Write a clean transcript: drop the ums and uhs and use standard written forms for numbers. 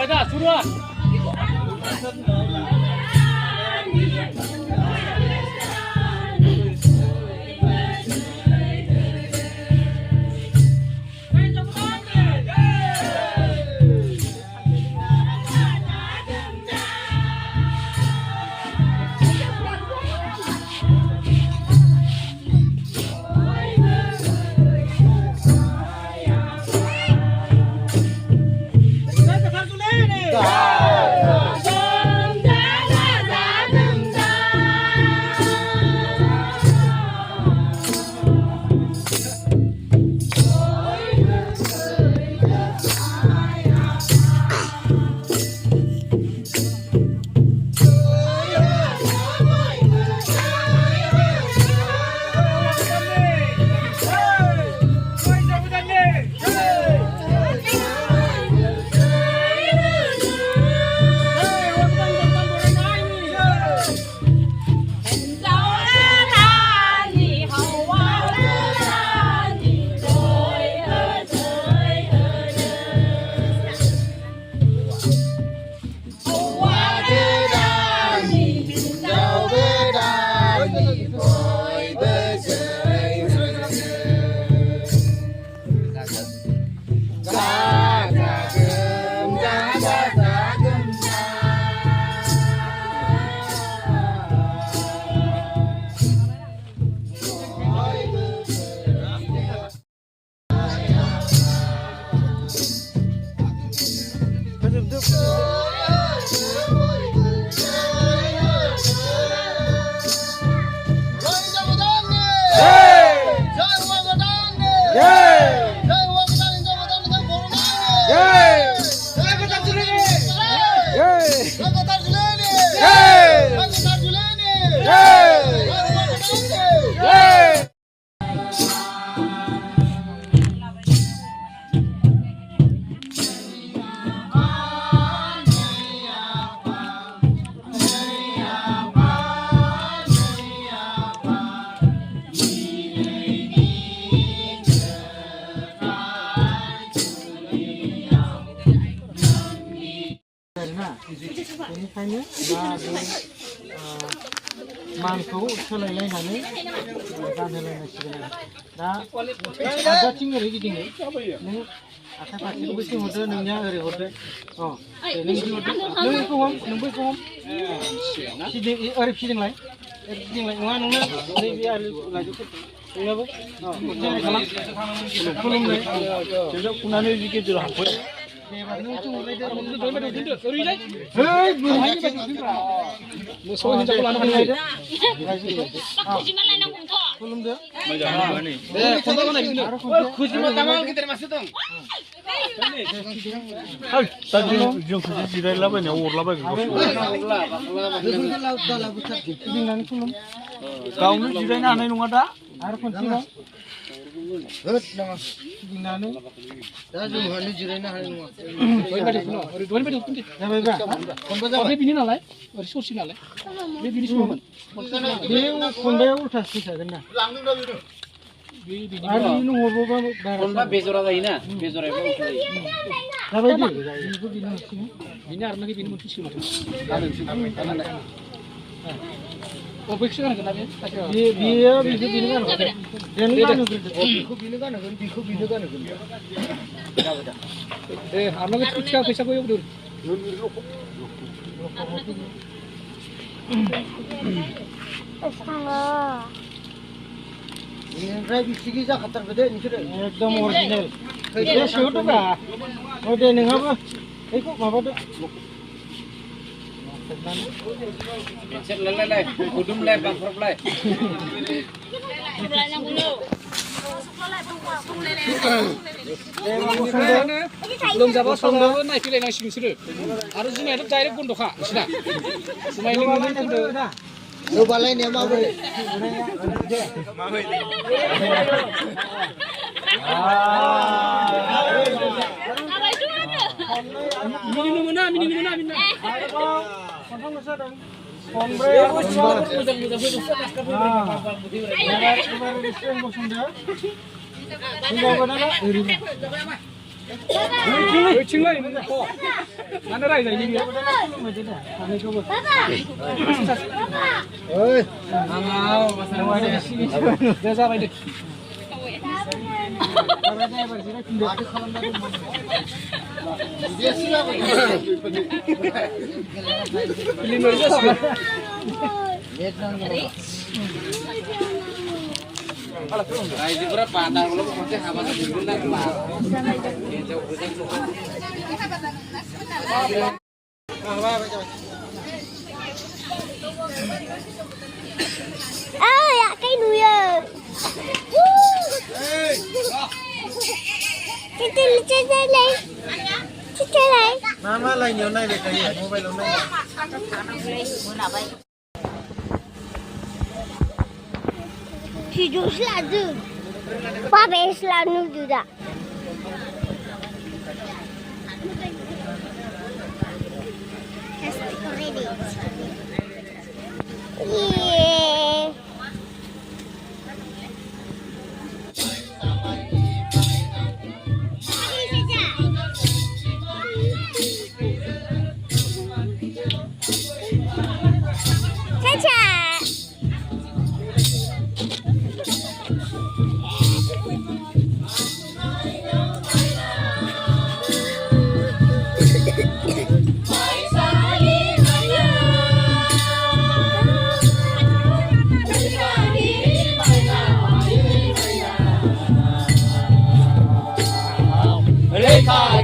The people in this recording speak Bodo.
dah, suruh. बेनिखायनो मानखौ सोलायलायनानै गानहोलायनांसिगोन दा आगदाथिं ओरै गिदिङो नों आखाइ फारसेखौ बैथिं हरदो नोंनिया ओरै हरदो नों हरदो नों बेखौ हम नों बैखौ हम ओरै फिदिंलाय नङा नोंना नैबे आरो लाइजौफोरखौ नोंनाबो खालाम खुलुमनाय खुनानै गेजेराव हाबफै गावनो जिरायनो हानाय नङा दा आरो खनसेबाव गिदिंनानै दा जोंहा जिरायनो हानाय नङा जाबायबा बिनि नालाय ओरै ससे नालाय बे बिनि समावमोन बे खनबायाव उल्थासो फैखागोन ना आरो बिनि हरबोबा खनबा बेजरा जायोना बेजरायाबो उल्था जायो जाबायदि बेखौ बिनि मोनसिगोन बिनि आरो नाखि बिनि मोनसिगोन अबेखौ गानगोन ना बे बियो बिखौ बिनो गानगोन बेखौ बिनो गानगोन बिखौ बिनो गानगोन दे आरनाखौ फैसा फैसाखौ एवदो बेनिफ्राय बिसिगि जाखाथारगोन दे नोंसोरो एकदम अरिजिनेल बेसेयाव दंब्रा दे नोंहाबो बेखौ माबादो Lai, kudum lai, bangkrop lai. Belum jabat sama naik pilih nasi misru. Harus ini ada cair pun doka, sila. Semua ini mungkin tu. Lu balai ni apa boleh? Minum mana? ओइथिंलाय नों अ मानो रायजायो बियो सानैखौबो ओइ दे जाबाय दे रायजोफोरा बादाखौल' खनसे हाबानो दिहुन नांगौ ya cái đuôi chơi này chơi này Mama lại nhiều này về cái gì mobile lúc này thì chú là gì ba bé là nuôi gì đó yeah. Reka